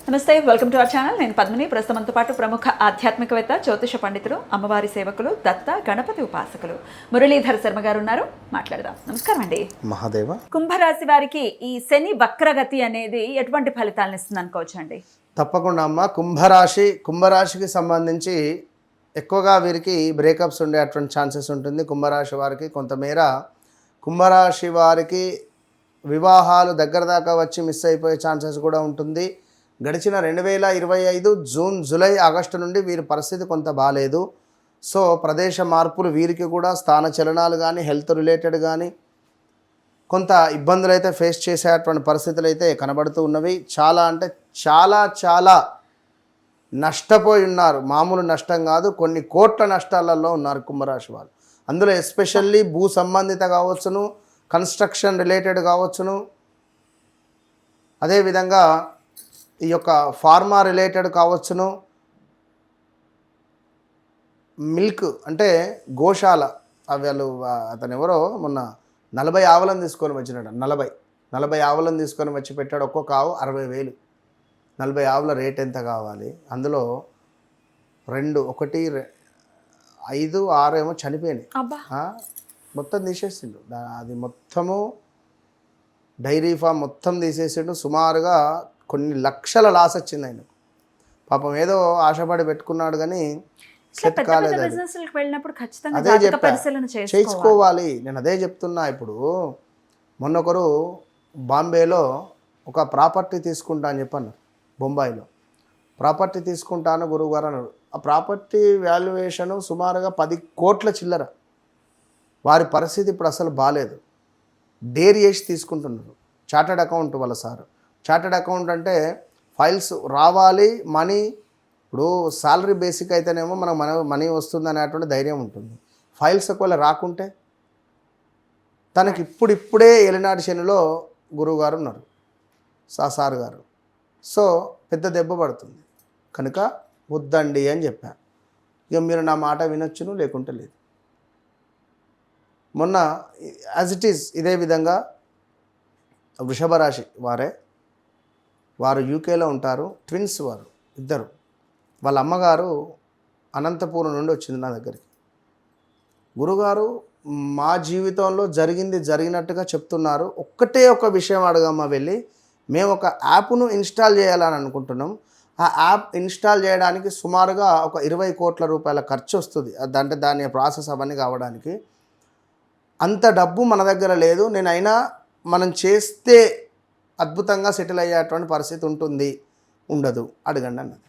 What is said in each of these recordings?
నమస్తే, welcome to our channel. నేను పద్మిని. ప్రస్తుతంతో పాటు ప్రముఖ ఆధ్యాత్మికవేత్త, జ్యోతిష పండితులు, అమ్మవారి సేవకులు, దత్త గణపతి ఉపాసకులు మురళీధర్ శర్మ గారు ఉన్నారు. మాట్లాడదాం. నమస్కారం అండి. మహాదేవ. కుంభరాశి వారికి ఈ శని వక్రగతి అనేది ఎటువంటి ఫలితాలను ఇస్తుంది అనుకోవచ్చు అండి? తప్పకుండా అమ్మ. కుంభరాశికి సంబంధించి ఎక్కువగా వీరికి బ్రేకప్స్ ఉండే అటువంటి ఛాన్సెస్ ఉంటుంది. కుంభరాశి వారికి కొంతమేర కుంభరాశి వారికి వివాహాలు దగ్గర దాకా వచ్చి మిస్ అయిపోయే ఛాన్సెస్ కూడా ఉంటుంది. గడిచిన 2025 జూన్, జూలై, ఆగస్టు నుండి వీరి పరిస్థితి కొంత బాగాలేదు. సో ప్రదేశ మార్పులు వీరికి కూడా స్థాన చలనాలు కానీ హెల్త్ రిలేటెడ్ కానీ కొంత ఇబ్బందులు అయితే ఫేస్ చేసేటువంటి పరిస్థితులు అయితే కనబడుతూ ఉన్నవి. చాలా అంటే చాలా నష్టపోయి ఉన్నారు. మామూలు నష్టం కాదు, కొన్ని కోట్ల నష్టాలలో ఉన్నారు కుంభరాశి వాళ్ళు. అందులో ఎస్పెషల్లీ భూ సంబంధిత కావచ్చును, కన్స్ట్రక్షన్ రిలేటెడ్ కావచ్చును, అదేవిధంగా ఈ యొక్క ఫార్మా రిలేటెడ్ కావచ్చును, మిల్క్ అంటే గోశాల. వాళ్ళు అతను ఎవరో మొన్న 40 ఆవులను తీసుకొని వచ్చినాడు. 40 ఆవులను తీసుకొని వచ్చి పెట్టాడు. ఒక్కొక్క ఆవు 60,000. 40 ఆవుల రేట్ ఎంత కావాలి? అందులో 2, 1, 5, 6 ఏమో చనిపోయినాయి. మొత్తం తీసేసిండు. అది మొత్తము డైరీ ఫామ్ మొత్తం తీసేసిండు. సుమారుగా కొన్ని లక్షల లాస్ వచ్చింది ఆయనకు. పాపం ఏదో ఆశపడి పెట్టుకున్నాడు కానీ సెట్ కాలేదు. అదే చెప్పా, చేసుకోవాలి. నేను అదే చెప్తున్నా. ఇప్పుడు మొన్నొకరు బాంబేలో ఒక ప్రాపర్టీ తీసుకుంటా అని చెప్పాను. బొంబాయిలో ప్రాపర్టీ తీసుకుంటాను గురువుగారు అన్నాడు. ఆ ప్రాపర్టీ వాల్యుయేషను సుమారుగా 10 కోట్ల చిల్లర. వారి పరిస్థితి ఇప్పుడు అసలు బాగాలేదు. డేర్ చేసి తీసుకుంటున్నారు. చార్టర్డ్ అకౌంట్ వాళ్ళ సార్. చార్టర్డ్ అకౌంట్ అంటే ఫైల్స్ రావాలి, మనీ. ఇప్పుడు సాలరీ బేసిక్ అయితేనేమో మనీ వస్తుంది అనేటువంటి ధైర్యం ఉంటుంది. ఫైల్స్ ఒకవేళ రాకుంటే తనకి ఇప్పుడిప్పుడే ఏలినాటి శనిలో గురువుగారు ఉన్నారు, సార్ గారు. సో పెద్ద దెబ్బ పడుతుంది. కనుక వద్దండి అని చెప్పా. ఇక మీరు నా మాట వినొచ్చును, లేకుంటే లేదు. మొన్న యాజ్ ఇట్ ఈజ్ ఇదే విధంగా వృషభ రాశి వారు యూకేలో ఉంటారు. ట్విన్స్ వారు ఇద్దరు. వాళ్ళ అమ్మగారు అనంతపురం నుండి వచ్చింది నా దగ్గరికి. గురుగారు, మా జీవితంలో జరిగినట్టుగా చెప్తున్నారు. ఒక్కటే ఒక విషయం అడగమ్మా వెళ్ళి, మేము ఒక యాప్ను ఇన్స్టాల్ చేయాలని అనుకుంటున్నాం. ఆ యాప్ ఇన్స్టాల్ చేయడానికి సుమారుగా ఒక 20 కోట్ల రూపాయల ఖర్చు వస్తుంది. అంటే దాని ప్రాసెస్ అవన్నీ కావడానికి. అంత డబ్బు మన దగ్గర లేదు. నేనైనా మనం చేస్తే అద్భుతంగా సెటిల్ అయ్యేటువంటి పరిస్థితి ఉంటుంది, ఉండదు, అడగండి అన్నది.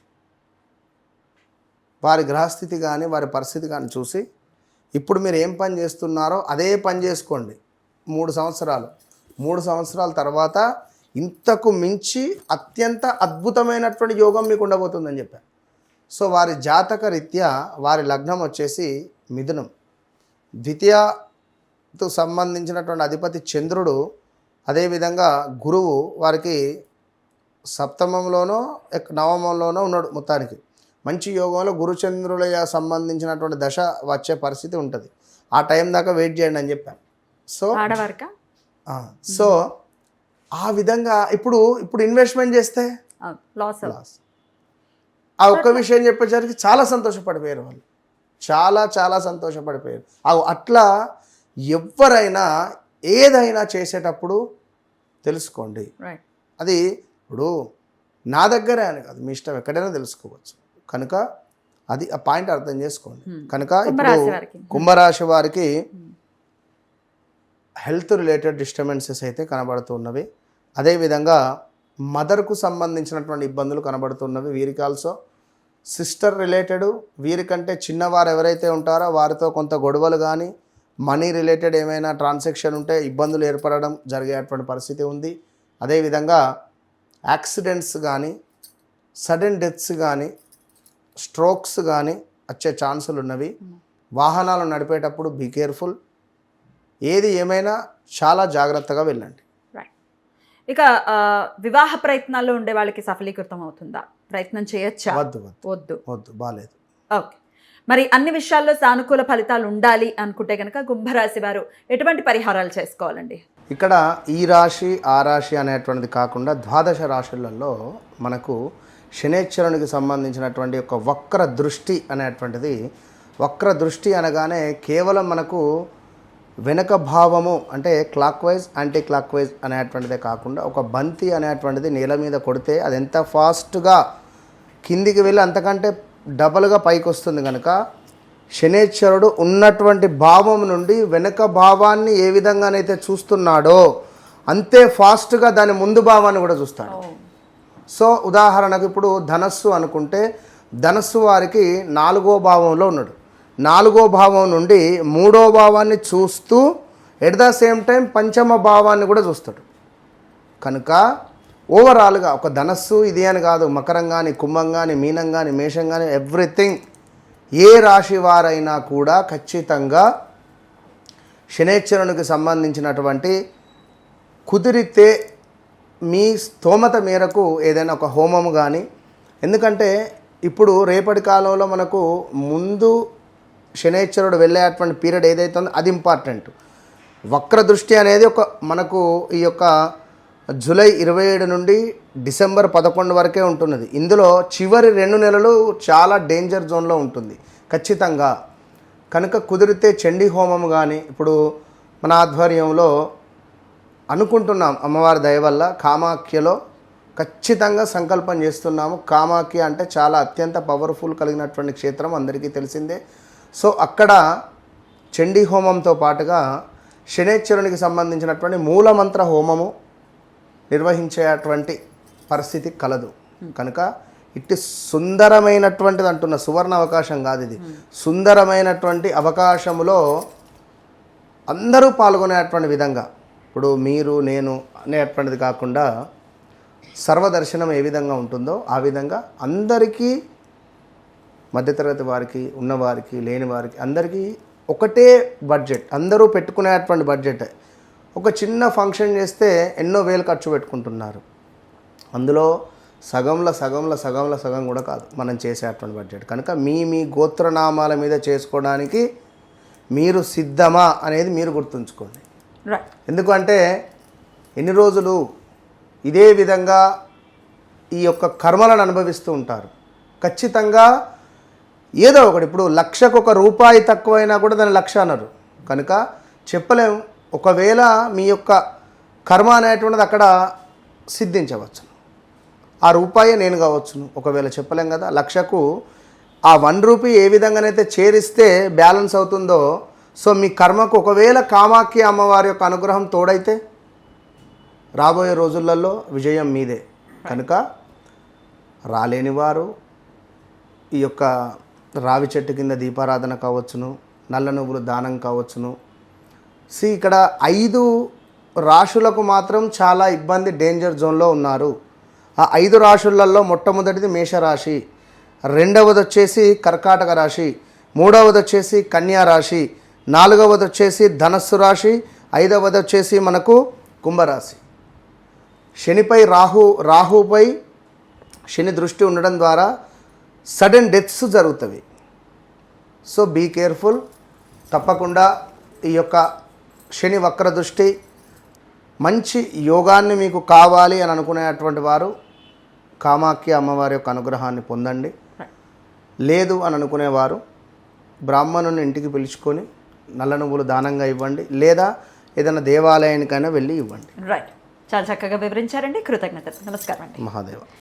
వారి గ్రహస్థితి కానీ వారి పరిస్థితి కానీ చూసి ఇప్పుడు మీరు ఏం పని చేస్తున్నారో అదే పని చేసుకోండి. 3 సంవత్సరాల తర్వాత ఇంతకు మించి అత్యంత అద్భుతమైనటువంటి యోగం మీకు ఉండబోతుందని చెప్పారు. సో వారి జాతక రీత్యా వారి లగ్నం వచ్చేసి మిథునం. ద్వితీయకు సంబంధించినటువంటి అధిపతి చంద్రుడు, అదేవిధంగా గురువు వారికి సప్తమంలోనో నవమంలోనో ఉన్నాడు. మొత్తానికి మంచి యోగంలో గురుచంద్రుల సంబంధించినటువంటి దశ వచ్చే పరిస్థితి ఉంటుంది. ఆ టైం దాకా వెయిట్ చేయండి అని చెప్పాను. సో ఆ విధంగా ఇప్పుడు ఇన్వెస్ట్మెంట్ చేస్తే లాస్. ఆ ఒక్క విషయం చెప్పేసరికి చాలా సంతోషపడిపోయారు వాళ్ళు. చాలా సంతోషపడిపోయారు. అట్లా ఎవరైనా ఏదైనా చేసేటప్పుడు తెలుసుకోండి. అది ఇప్పుడు నా దగ్గరే అని కాదు, మీ ఇష్టం ఎక్కడైనా తెలుసుకోవచ్చు. కనుక అది ఆ పాయింట్ అర్థం చేసుకోండి. కనుక ఇప్పుడు కుంభరాశి వారికి హెల్త్ రిలేటెడ్ డిస్టర్బెన్సెస్ అయితే కనబడుతున్నవి. అదేవిధంగా మదర్కు సంబంధించినటువంటి ఇబ్బందులు కనబడుతున్నవి. వీరికి ఆల్సో సిస్టర్ రిలేటెడ్, వీరికంటే చిన్నవారు ఎవరైతే ఉంటారో వారితో కొంత గొడవలు కానీ మనీ రిలేటెడ్ ఏమైనా ట్రాన్సాక్షన్ ఉంటే ఇబ్బందులు ఏర్పడడం జరిగేటువంటి పరిస్థితి ఉంది. అదేవిధంగా యాక్సిడెంట్స్ కానీ సడన్ డెత్స్ కానీ స్ట్రోక్స్ కానీ వచ్చే ఛాన్సులు ఉన్నవి. వాహనాలు నడిపేటప్పుడు బీ కేర్ఫుల్. ఏది ఏమైనా చాలా జాగ్రత్తగా వెళ్ళండి. ఇక వివాహ ప్రయత్నాల్లో ఉండే వాళ్ళకి సఫలీకృతం అవుతుందా? ప్రయత్నం చేయొచ్చా? వద్దు బాలేదు. ఓకే. మరి అన్ని విషయాల్లో సానుకూల ఫలితాలు ఉండాలి అనుకుంటే కనుక కుంభరాశి వారు ఎటువంటి పరిహారాలు చేసుకోవాలండి? ఇక్కడ ఈ రాశి ఆ రాశి అనేటువంటిది కాకుండా ద్వాదశ రాశులలో మనకు శనేశ్వరునికి సంబంధించినటువంటి ఒక వక్ర దృష్టి అనేటువంటిది, వక్ర దృష్టి అనగానే కేవలం మనకు వెనక భావము అంటే clockwise anticlockwise అనేటువంటిదే కాకుండా ఒక బంతి అనేటువంటిది నేల మీద కొడితే అది ఎంత ఫాస్ట్గా కిందికి వెళ్ళి అంతకంటే డబల్గా పైకి వస్తుంది కనుక శనేశ్వరుడు ఉన్నటువంటి భావం నుండి వెనక భావాన్ని ఏ విధంగానైతే చూస్తున్నాడో అంతే ఫాస్ట్గా దాని ముందు భావాన్ని కూడా చూస్తాడు. సో ఉదాహరణకు ఇప్పుడు ధనస్సు అనుకుంటే ధనస్సు వారికి 4వ భావంలో ఉన్నాడు. 4వ భావం నుండి 3వ భావాన్ని చూస్తూ ఎట్ ద సేమ్ టైం పంచమ భావాన్ని కూడా చూస్తాడు. కనుక ఓవరాల్గా ఒక ధనస్సు ఇది అని కాదు, మకరం కానీ కుంభం కానీ మీనం కానీ మేషం కానీ ఎవ్రీథింగ్ ఏ రాశి వారైనా కూడా ఖచ్చితంగా శనేశ్వరునికి సంబంధించినటువంటి కుదిరితే మీ స్తోమత మేరకు ఏదైనా ఒక హోమము కానీ, ఎందుకంటే ఇప్పుడు రేపటి కాలంలో మనకు ముందు శనేశ్వరుడు వెళ్ళేటువంటి పీరియడ్ ఏదైతే ఉందో అది ఇంపార్టెంట్. వక్ర దృష్టి అనేది ఒక మనకు ఈ యొక్క జూలై 27 నుండి డిసెంబర్ 11 వరకే ఉంటున్నది. ఇందులో చివరి 2 నెలలు చాలా డేంజర్ జోన్లో ఉంటుంది ఖచ్చితంగా. కనుక కుదిరితే చండీ హోమం కానీ ఇప్పుడు మన ఆధ్వర్యంలో అనుకుంటున్నాం, అమ్మవారి దయ వల్ల కామాఖ్యలో ఖచ్చితంగా సంకల్పం చేస్తున్నాము. కామాఖ్య అంటే చాలా అత్యంత పవర్ఫుల్ కలిగినటువంటి క్షేత్రం అందరికీ తెలిసిందే. సో అక్కడ చండీ హోమంతో పాటుగా శనేశ్వరునికి సంబంధించినటువంటి మూలమంత్ర హోమము నిర్వహించేటువంటి పరిస్థితి కలదు. కనుక ఇట్టి సుందరమైనటువంటిది అంటున్న సువర్ణ అవకాశం కాదు ఇది, సుందరమైనటువంటి అవకాశములో అందరూ పాల్గొనేటువంటి విధంగా, ఇప్పుడు మీరు నేను అనేటువంటిది కాకుండా సర్వదర్శనం ఏ విధంగా ఉంటుందో ఆ విధంగా అందరికీ, మధ్యతరగతి వారికి, ఉన్నవారికి, లేని వారికి అందరికీ ఒకటే బడ్జెట్, అందరూ పెట్టుకునేటువంటి బడ్జెట్. ఒక చిన్న ఫంక్షన్ చేస్తే ఎన్నో వేలు ఖర్చు పెట్టుకుంటున్నారు. అందులో సగం కూడా కాదు మనం చేసేటువంటి బడ్జెట్. కనుక మీ గోత్రనామాల మీద చేసుకోవడానికి మీరు సిద్ధమా అనేది మీరు గుర్తుంచుకోండి. ఎందుకంటే ఎన్ని రోజులు ఇదే విధంగా ఈ యొక్క కర్మలను అనుభవిస్తూ ఉంటారు. ఖచ్చితంగా ఏదో ఒకటి, ఇప్పుడు 1,00,000కు రూపాయి తక్కువైనా కూడా దాన్ని 1,00,000 అన్నారు. కనుక చెప్పలేము, ఒకవేళ మీ యొక్క కర్మ అనేటువంటిది అక్కడ సిద్ధించవచ్చు. ఆ రూపాయే నేను కావచ్చును, ఒకవేళ చెప్పలేం కదా. 1,00,000కు ఆ 1 రూపీ ఏ విధంగానైతే చేరిస్తే బ్యాలెన్స్ అవుతుందో, సో మీ కర్మకు ఒకవేళ కామాఖ్య అమ్మవారి యొక్క అనుగ్రహం తోడైతే రాబోయే రోజులలో విజయం మీదే. కనుక రాలేని వారు ఈ యొక్క రావి చెట్టు కింద దీపారాధన కావచ్చును, నల్ల నువ్వులు దానం కావచ్చును. ఇక్కడ 5 రాశులకు మాత్రం చాలా ఇబ్బంది, డేంజర్ జోన్లో ఉన్నారు. ఆ 5 రాశులలో మొట్టమొదటిది మేషరాశి, రెండవది వచ్చేసి కర్కాటక రాశి, మూడవది వచ్చేసి కన్యా రాశి, నాలుగవది వచ్చేసి ధనస్సు రాశి, ఐదవది వచ్చేసి మనకు కుంభరాశి. శనిపై రాహుపై శని దృష్టి ఉండడం ద్వారా సడన్ డెత్స్ జరుగుతాయి. So be careful. తప్పకుండా ఈ యొక్క శని వక్ర దృష్టి, మంచి యోగాన్ని మీకు కావాలి అని అనుకునేటువంటి వారు కామాఖ్య అమ్మవారి యొక్క అనుగ్రహాన్ని పొందండి. లేదు అని అనుకునేవారు బ్రాహ్మణుని ఇంటికి పిలుచుకొని నల్ల నువ్వులు దానంగా ఇవ్వండి, లేదా ఏదైనా దేవాలయానికైనా వెళ్ళి ఇవ్వండి. రైట్, చాలా చక్కగా వివరించారండి. కృతజ్ఞతలు. నమస్కారం అండి. మహాదేవ.